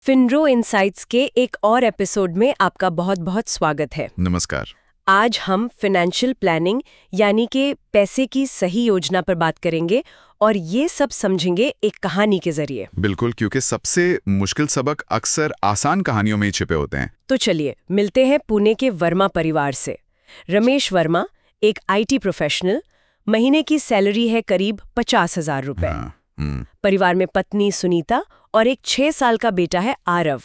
फिनरो insights के एक और एपिसोड में आपका बहुत बहुत स्वागत है। नमस्कार। आज हम फाइनेंशियल प्लानिंग यानी कि पैसे की सही योजना पर बात करेंगे और ये सब समझेंगे एक कहानी के जरिए। बिल्कुल, क्योंकि सबसे मुश्किल सबक अक्सर आसान कहानियों में ही छिपे होते हैं। तो चलिए मिलते हैं पुणे के वर्मा परिवार से। रमेश वर्मा एक IT प्रोफेशनल, महीने की सैलरी है करीब 50,000 रुपए। परिवार में पत्नी सुनीता और एक 6 साल का बेटा है आरव।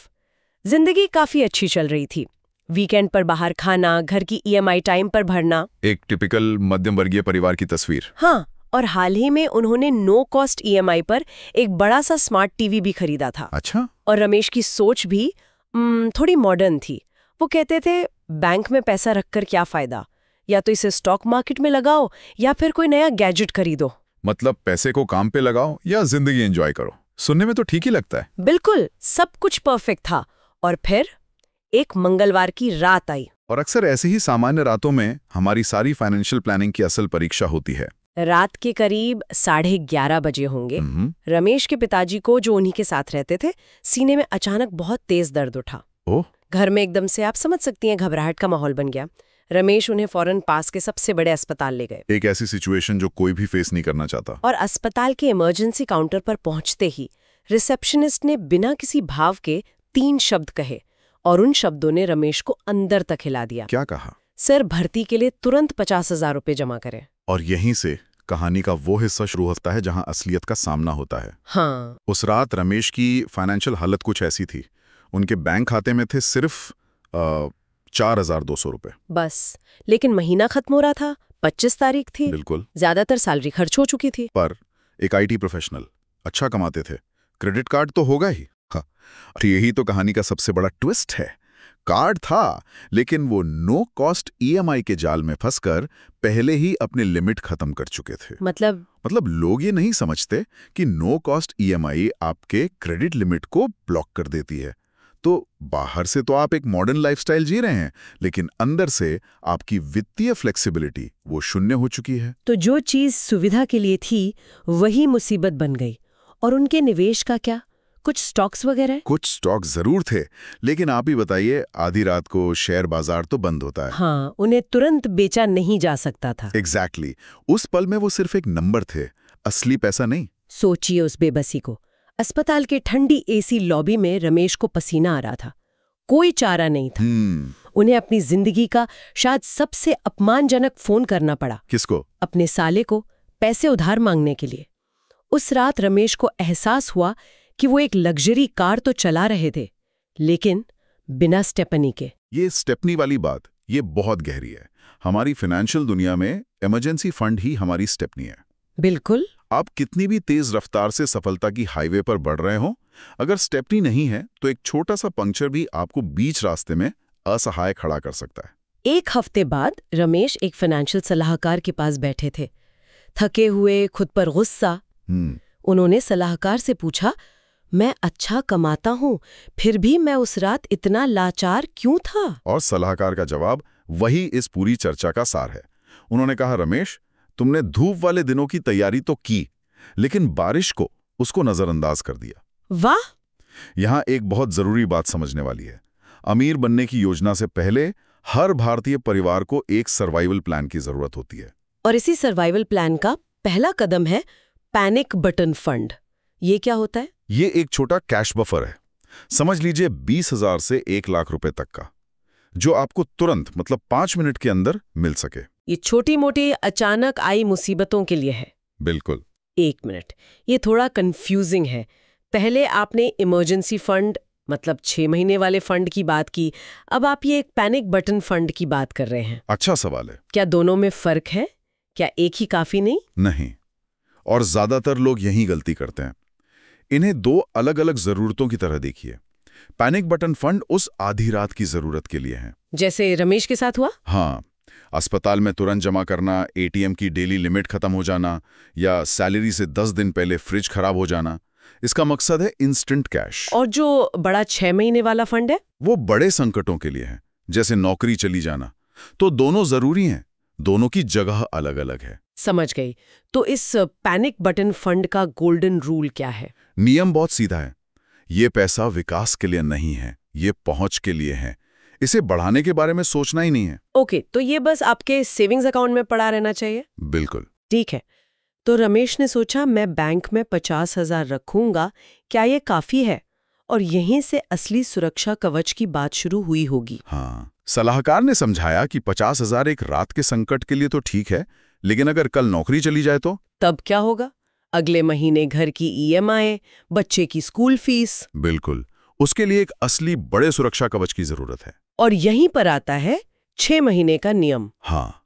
जिंदगी काफी अच्छी चल रही थी। वीकेंड पर बाहर खाना, घर की EMI टाइम पर भरना, एक टिपिकल मध्यम वर्गीय परिवार की तस्वीर। हाँ, और हाल ही में उन्होंने नो कॉस्ट EMI पर एक बड़ा सा स्मार्ट टीवी भी खरीदा था। अच्छा। और रमेश की सोच भी थोड़ी मॉडर्न थी। वो कहते थे बैंक में पैसा रखकर क्या फायदा, या तो इसे स्टॉक मार्केट में लगाओ या फिर कोई नया गैजेट खरीदो। मतलब पैसे को काम पे लगाओ या जिंदगी एंजॉय करो। सुनने में तो ठीक ही लगता है। बिल्कुल, सब कुछ परफेक्ट था। और फिर एक मंगलवार की रात आई। और अक्सर ऐसे ही सामान्य रातों में हमारी सारी फाइनेंशियल प्लानिंग की असल परीक्षा होती है। रात के करीब 11:30 बजे होंगे। रमेश के पिताजी को, जो उन्हीं के साथ रहते थे, सीने में अचानक बहुत तेज दर्द उठा। ओह। घर में एकदम से, आप समझ सकती हैं, घबराहट का माहौल बन गया। रमेश उन्हें फौरन पास के सबसे बड़े अस्पताल ले गए। एक ऐसी सिचुएशन जो कोई भी फेस नहीं करना चाहता। और अस्पताल के इमरजेंसी काउंटर पर पहुंचते ही रिसेप्शनिस्ट ने बिना किसी भाव के 3 शब्द कहे, और उन शब्दों ने रमेश को अंदर तक हिला दिया। क्या कहा? सर, भर्ती के लिए तुरंत 50,000 रुपए जमा करें। और यहीं से कहानी का वो हिस्सा शुरू होता है जहां असलियत का सामना होता है। हाँ। उस रात रमेश की फाइनेंशियल हालत कुछ ऐसी थी। उनके बैंक खाते में थे सिर्फ 4,200 रुपए। बस। लेकिन महीना खत्म हो रहा था, 25 तारीख थी। बिल्कुल। ज्यादातर सैलरी खर्च हो चुकी थी। पर एक IT प्रोफेशनल, अच्छा कमाते थे, क्रेडिट कार्ड तो होगा ही। हाँ, और यही तो कहानी का सबसे बड़ा ट्विस्ट है। कार्ड था, लेकिन वो नो कॉस्ट EMI के जाल में फंसकर पहले ही अपनी लिमिट खत्म कर चुके थे। मतलब लोग ये नहीं समझते कि नो कॉस्ट EMI आपके क्रेडिट लिमिट को ब्लॉक कर देती है। तो बाहर से तो आप एक मॉडर्न लाइफस्टाइल जी रहे हैं, लेकिन अंदर से आपकी वित्तीय फ्लेक्सिबिलिटी वो शून्य हो चुकी है। तो जो चीज सुविधा के लिए थी वही मुसीबत बन गई। और उनके निवेश का क्या? कुछ स्टॉक्स वगैरह? कुछ स्टॉक जरूर थे, लेकिन आप ही बताइए, आधी रात को शेयर बाजार तो बंद होता है। हाँ, उन्हें तुरंत बेचा नहीं जा सकता था। एग्जैक्टली। उस पल में वो सिर्फ एक नंबर थे, असली पैसा नहीं। सोचिए उस बेबसी को। अस्पताल के ठंडी AC लॉबी में रमेश को पसीना आ रहा था। कोई चारा नहीं था। उन्हें अपनी जिंदगी का शायद सबसे अपमानजनक फोन करना पड़ा। किसको? अपने साले को, पैसे उधार मांगने के लिए। उस रात रमेश को एहसास हुआ कि वो एक लग्जरी कार तो चला रहे थे, लेकिन बिना स्टेपनी के। ये स्टेपनी वाली बात, ये बहुत गहरी है। हमारी फाइनेंशियल दुनिया में इमरजेंसी फंड ही हमारी स्टेपनी है। बिल्कुल। आप कितनी भी तेज रफ्तार से सफलता की हाईवे पर बढ़ रहे हो, अगर स्टेपनी नहीं है तो एक छोटा सा पंक्चर भी आपको बीच रास्ते में असहाय खड़ा कर सकता है। एक हफ्ते बाद रमेश एक फाइनेंशियल सलाहकार के पास बैठे थे, थके हुए, खुद पर गुस्सा। उन्होंने सलाहकार से पूछा, मैं अच्छा कमाता हूं, फिर भी मैं उस रात इतना लाचार क्यों था? और सलाहकार का जवाब वही इस पूरी चर्चा का सार है। उन्होंने कहा, रमेश, तुमने धूप वाले दिनों की तैयारी तो की, लेकिन बारिश को उसको नजरअंदाज कर दिया। वाह! यहां एक बहुत जरूरी बात समझने वाली है। अमीर बनने की योजना से पहले हर भारतीय परिवार को एक सर्वाइवल प्लान की जरूरत होती है। और इसी सर्वाइवल प्लान का पहला कदम है पैनिक बटन फंड। ये क्या होता है? ये एक छोटा कैश बफर है। समझ लीजिए 20,000 से 1 लाख रुपए तक का, जो आपको तुरंत, मतलब 5 मिनट के अंदर मिल सके। ये छोटी मोटी अचानक आई मुसीबतों के लिए है। बिल्कुल। 1 मिनट, ये थोड़ा कंफ्यूजिंग है। पहले आपने इमरजेंसी फंड, मतलब 6 महीने वाले फंड की बात की, अब आप ये एक पैनिक बटन फंड की बात कर रहे हैं। अच्छा सवाल है। क्या दोनों में फर्क है? क्या एक ही काफी नहीं? नहीं, और ज्यादातर लोग यही गलती करते हैं। इन्हें 2 अलग-अलग जरूरतों की तरह देखिए। पैनिक बटन फंड उस आधी रात की जरूरत के लिए है, जैसे रमेश के साथ हुआ। हाँ, अस्पताल में तुरंत जमा करना, ATM की डेली लिमिट खत्म हो जाना, या सैलरी से 10 दिन पहले फ्रिज खराब हो जाना। इसका मकसद है इंस्टेंट कैश। और जो बड़ा 6 महीने वाला फंड है, वो बड़े संकटों के लिए है, जैसे नौकरी चली जाना। तो दोनों जरूरी हैं, दोनों की जगह अलग-अलग है। समझ गई। तो इस पैनिक बटन फंड का गोल्डन रूल क्या है? नियम बहुत सीधा है। ये पैसा विकास के लिए नहीं है, ये पहुंच के लिए है। इसे बढ़ाने के बारे में सोचना ही नहीं है। ओके, तो ये बस आपके सेविंग्स अकाउंट में पड़ा रहना चाहिए। बिल्कुल। ठीक है, तो रमेश ने सोचा मैं बैंक में 50,000 रखूंगा, क्या ये काफी है? और यहीं से असली सुरक्षा कवच की बात शुरू हुई होगी। हाँ, सलाहकार ने समझाया कि 50,000 एक रात के संकट के लिए तो ठीक है, लेकिन अगर कल नौकरी चली जाए तो तब क्या होगा? अगले महीने घर की EMI, बच्चे की स्कूल फीस। बिल्कुल, उसके लिए एक असली बड़े सुरक्षा कवच की जरूरत है। और यहीं पर आता है 6 महीने का नियम। हाँ,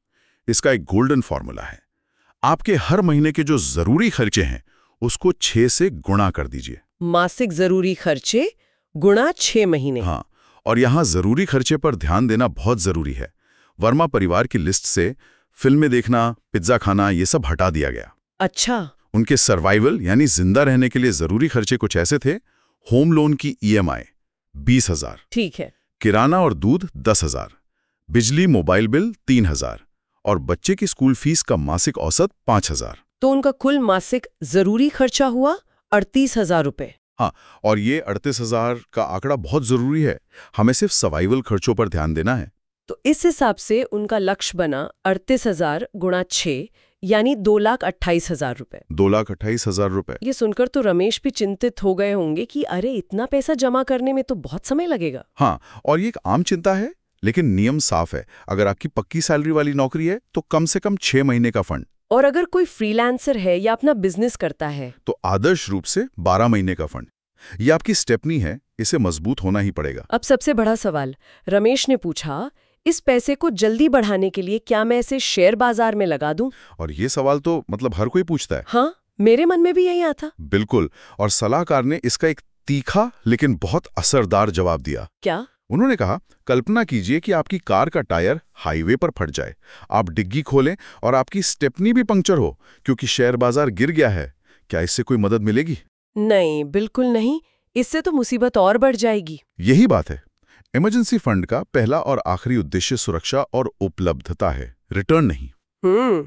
इसका एक गोल्डन फॉर्मूला है। आपके हर महीने के जो जरूरी खर्चे हैं उसको 6 से गुणा कर दीजिए। मासिक जरूरी खर्चे गुणा 6 महीने। हाँ, और यहाँ जरूरी खर्चे पर ध्यान देना बहुत जरूरी है। वर्मा परिवार की लिस्ट से फिल्में देखना, पिज्जा खाना, ये सब हटा दिया गया। अच्छा। उनके सर्वाइवल यानी जिंदा रहने के लिए जरूरी खर्चे कुछ ऐसे थे: होम लोन की EMI 20,000, ठीक है, किराना और दूध 10,000, बिजली मोबाइल बिल 3,000 और बच्चे की स्कूल फीस का मासिक औसत 5,000। तो उनका कुल मासिक जरूरी खर्चा हुआ 38,000 रुपए। हाँ, और ये 38,000 का आंकड़ा बहुत जरूरी है। हमें सिर्फ सर्वाइवल खर्चों पर ध्यान देना है। तो इस हिसाब से उनका लक्ष्य बना 38,000 गुणा 6 यानी 2,28,000 रुपए। 2,28,000 रुपए। ये सुनकर तो रमेश भी चिंतित हो गए होंगे कि अरे इतना पैसा जमा करने में तो बहुत समय लगेगा। हाँ, और ये एक आम चिंता है, लेकिन नियम साफ है। अगर आपकी पक्की सैलरी वाली नौकरी है तो कम से कम 6 महीने का फंड, और अगर कोई फ्रीलांसर है या अपना बिजनेस करता है तो आदर्श रूप से 12 महीने का फंड। ये आपकी स्टेपनी है, इसे मजबूत होना ही पड़ेगा। अब सबसे बड़ा सवाल, रमेश ने पूछा, इस पैसे को जल्दी बढ़ाने के लिए क्या मैं इसे शेयर बाजार में लगा दूं? और ये सवाल तो हर कोई पूछता है। हाँ, मेरे मन में भी यही आता। बिल्कुल, और सलाहकार ने इसका एक तीखा लेकिन बहुत असरदार जवाब दिया। क्या? उन्होंने कहा, कल्पना कीजिए कि आपकी कार का टायर हाईवे पर फट जाए, आप डिग्गी खोलें और आपकी स्टेपनी भी पंक्चर हो क्योंकि शेयर बाजार गिर गया है। क्या इससे कोई मदद मिलेगी? नहीं, बिल्कुल नहीं। इससे तो मुसीबत और बढ़ जाएगी। यही बात है। इमरजेंसी फंड का पहला और आखिरी उद्देश्य सुरक्षा और उपलब्धता है, रिटर्न नहीं।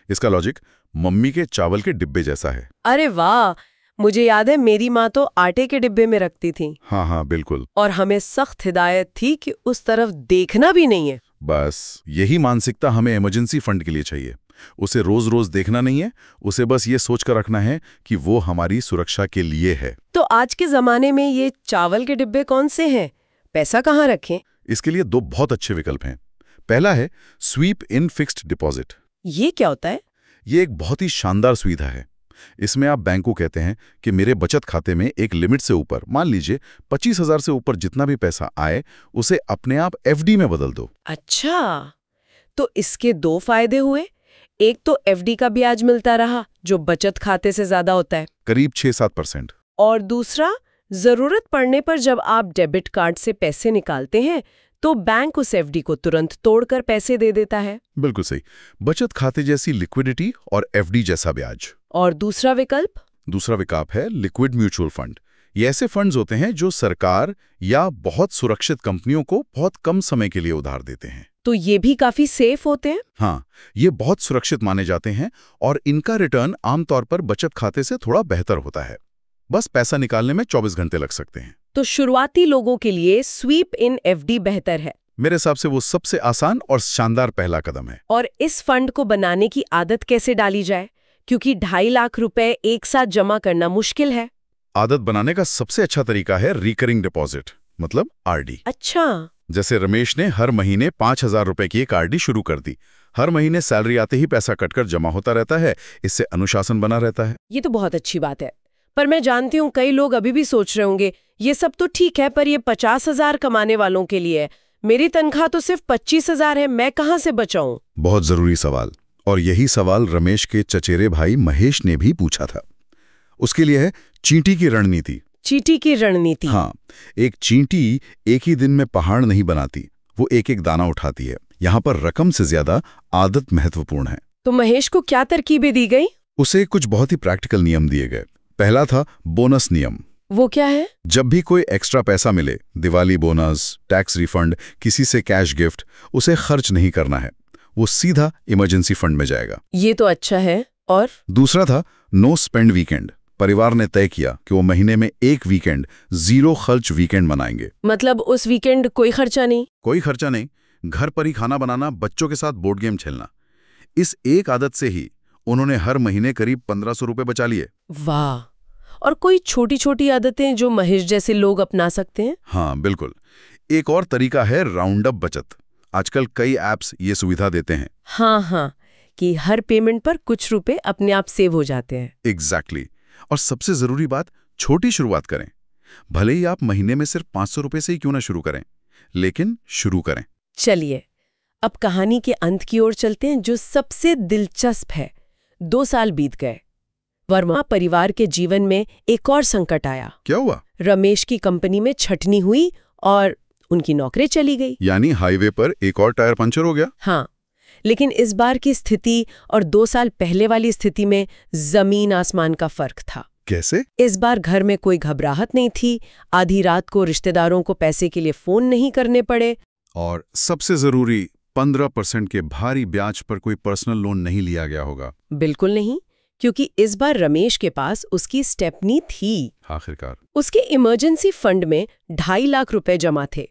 इसका लॉजिक मम्मी के चावल के डिब्बे जैसा है। अरे वाह, मुझे याद है मेरी माँ तो आटे के डिब्बे में रखती थी। हाँ, बिल्कुल। और हमें सख्त हिदायत थी कि उस तरफ देखना भी नहीं है। बस यही मानसिकता हमें इमरजेंसी फंड के लिए चाहिए। उसे रोज रोज देखना नहीं है, उसे बस ये सोचकर रखना है कि वो हमारी सुरक्षा के लिए है। तो आज के जमाने में ये चावल के डिब्बे कौन से हैं? पैसा कहाँ रखें? इसके लिए 2 बहुत अच्छे विकल्प हैं। पहला है स्वीप इन फिक्स्ड डिपॉजिट। ये क्या होता है? ये एक बहुत ही शानदार सुविधा है। इसमें आप बैंक को कहते हैं कि मेरे बचत खाते में एक लिमिट से ऊपर, मान लीजिए 25,000 से ऊपर जितना भी पैसा आए, उसे अपने आप FD में बदल दो। अच्छा, तो इसके 2 फायदे हुए। एक तो FD का ब्याज मिलता रहा जो बचत खाते से ज्यादा होता है, करीब 6-7%। और दूसरा, जरूरत पड़ने पर जब आप डेबिट कार्ड से पैसे निकालते हैं तो बैंक उस FD को तुरंत तोड़कर पैसे दे देता है। बिल्कुल सही। बचत खाते जैसी लिक्विडिटी और FD जैसा ब्याज। और दूसरा विकल्प? दूसरा विकल्प है लिक्विड म्यूचुअल फंड। ये ऐसे फंड्स होते हैं जो सरकार या बहुत सुरक्षित कंपनियों को बहुत कम समय के लिए उधार देते हैं। तो ये भी काफी सेफ होते हैं? हाँ, ये बहुत सुरक्षित माने जाते हैं और इनका रिटर्न आमतौर पर बचत खाते से थोड़ा बेहतर होता है। बस पैसा निकालने में 24 घंटे लग सकते हैं। तो शुरुआती लोगों के लिए स्वीप इन FD बेहतर है। मेरे हिसाब से वो सबसे आसान और शानदार पहला कदम है। और इस फंड को बनाने की आदत कैसे डाली जाए, क्योंकि 2.5 लाख रुपए एक साथ जमा करना मुश्किल है। आदत बनाने का सबसे अच्छा तरीका है रिकरिंग डिपॉजिट, मतलब RD। अच्छा। जैसे रमेश ने हर महीने 5,000 रुपए की एक RD शुरू कर दी। हर महीने सैलरी आते ही पैसा कटकर जमा होता रहता है। इससे अनुशासन बना रहता है। ये तो बहुत अच्छी बात है, पर मैं जानती हूँ कई लोग अभी भी सोच रहे होंगे ये सब तो ठीक है, पर ये 50,000 कमाने वालों के लिए है। मेरी तनख्वाह तो सिर्फ 25,000 है, मैं कहाँ से बचाऊं? बहुत जरूरी सवाल, और यही सवाल रमेश के चचेरे भाई महेश ने भी पूछा था। उसके लिए है चींटी की रणनीति। चींटी की रणनीति? हाँ, एक चींटी एक ही दिन में पहाड़ नहीं बनाती, वो एक एक दाना उठाती है। यहाँ पर रकम से ज्यादा आदत महत्वपूर्ण है। तो महेश को क्या तरकीबें दी गई? उसे कुछ बहुत ही प्रैक्टिकल नियम दिए गए। पहला था बोनस नियम। वो क्या है? जब भी कोई एक्स्ट्रा पैसा मिले, दिवाली बोनस, टैक्स रिफंड, किसी से कैश गिफ्ट, उसे खर्च नहीं करना है, वो सीधा इमरजेंसी फंड में जाएगा। ये तो अच्छा है। और दूसरा था नो स्पेंड वीकेंड, परिवार ने तय किया कि वो महीने में एक वीकेंड 0 खर्च वीकेंड मनाएंगे। मतलब उस वीकेंड कोई खर्चा नहीं? कोई खर्चा नहीं, घर पर ही खाना बनाना, बच्चों के साथ बोर्ड गेम खेलना। इस एक आदत से ही उन्होंने हर महीने करीब 1500 रुपए बचा लिए। वाह! और कोई छोटी छोटी आदतें जो महेश जैसे लोग अपना सकते हैं? हाँ बिल्कुल। एक और तरीका है राउंड अप बचत। आजकल कई ऐप्स ये सुविधा देते हैं। हाँ, कि हर पेमेंट पर कुछ रुपए अपने आप सेव हो जाते हैं। एग्जैक्टली। और सबसे जरूरी बात, छोटी शुरुआत करें। भले ही आप महीने में सिर्फ 500 रुपए से ही क्यों ना शुरू करें, लेकिन शुरू करें। चलिए, अब कहानी के अंत की ओर चलते हैं, जो सबसे दिलचस्प है। 2 साल बीत गए। वर्मा परिवार के जीवन में एक और संकट आया। क्या हुआ? रमेश की कंपनी में छटनी हुई और उनकी नौकरी चली गई। यानी हाईवे पर एक और टायर पंचर हो गया? हाँ, लेकिन इस बार की स्थिति और 2 साल पहले वाली स्थिति में जमीन आसमान का फर्क था। कैसे? इस बार घर में कोई घबराहट नहीं थी, आधी रात को रिश्तेदारों को पैसे के लिए फोन नहीं करने पड़े, और सबसे जरूरी 15% के भारी ब्याज पर कोई पर्सनल लोन नहीं लिया गया होगा। बिल्कुल नहीं, क्योंकि इस बार रमेश के पास उसकी स्टेपनी थी। आखिरकार उसके इमरजेंसी फंड में 2.5 लाख रुपए जमा थे।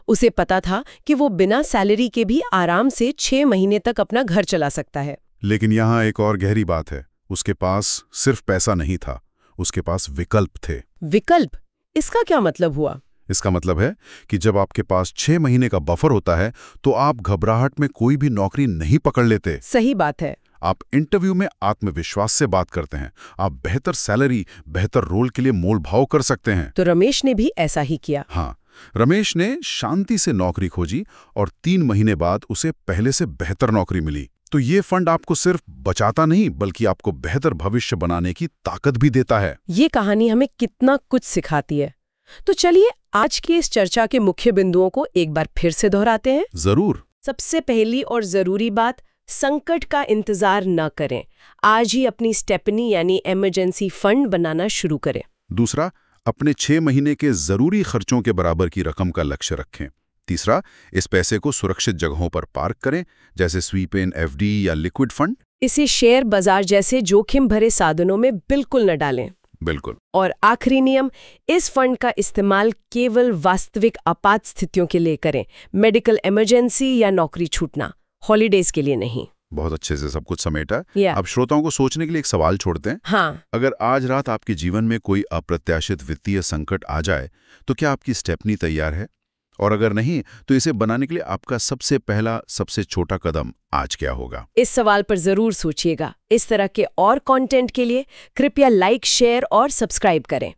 उसे पता था कि वो बिना सैलरी के भी आराम से 6 महीने तक अपना घर चला सकता है। लेकिन यहाँ एक और गहरी बात है। उसके पास सिर्फ पैसा नहीं था, उसके पास विकल्प थे। विकल्प? इसका क्या मतलब हुआ? इसका मतलब है कि जब आपके पास 6 महीने का बफर होता है तो आप घबराहट में कोई भी नौकरी नहीं पकड़ लेते। सही बात है। आप इंटरव्यू में आत्मविश्वास से बात करते हैं, आप बेहतर सैलरी, बेहतर रोल के लिए मोल भाव कर सकते हैं। तो रमेश ने भी ऐसा ही किया। हाँ, रमेश ने शांति से नौकरी खोजी और 3 महीने बाद उसे पहले से बेहतर नौकरी मिली। तो ये फंड आपको सिर्फ बचाता नहीं, बल्कि आपको बेहतर भविष्य बनाने की ताकत भी देता है। ये कहानी हमें कितना कुछ सिखाती है। तो चलिए आज की इस चर्चा के मुख्य बिंदुओं को एक बार फिर से दोहराते हैं। जरूर। सबसे पहली और जरूरी बात, संकट का इंतजार न करें, आज ही अपनी स्टेपनी यानी इमरजेंसी फंड बनाना शुरू करें। दूसरा, अपने 6 महीने के जरूरी खर्चों के बराबर की रकम का लक्ष्य रखें। तीसरा, इस पैसे को सुरक्षित जगहों पर पार्क करें, जैसे स्वीप इन, एफडी या लिक्विड फंड। इसे शेयर बाजार जैसे जोखिम भरे साधनों में बिल्कुल न डालें। बिल्कुल। और आखिरी नियम, इस फंड का इस्तेमाल केवल वास्तविक आपात स्थितियों के लिए करें, मेडिकल इमरजेंसी या नौकरी छूटना, हॉलीडेज के लिए नहीं। बहुत अच्छे से सब कुछ समेटा। Yeah. अब श्रोताओं को सोचने के लिए एक सवाल छोड़ते हैं। हाँ। अगर आज रात आपके जीवन में कोई अप्रत्याशित वित्तीय संकट आ जाए तो क्या आपकी स्टेपनी तैयार है? और अगर नहीं, तो इसे बनाने के लिए आपका सबसे पहला, सबसे छोटा कदम आज क्या होगा? इस सवाल पर जरूर सोचिएगा। इस तरह के और कंटेंट के लिए कृपया लाइक, शेयर और सब्सक्राइब करें।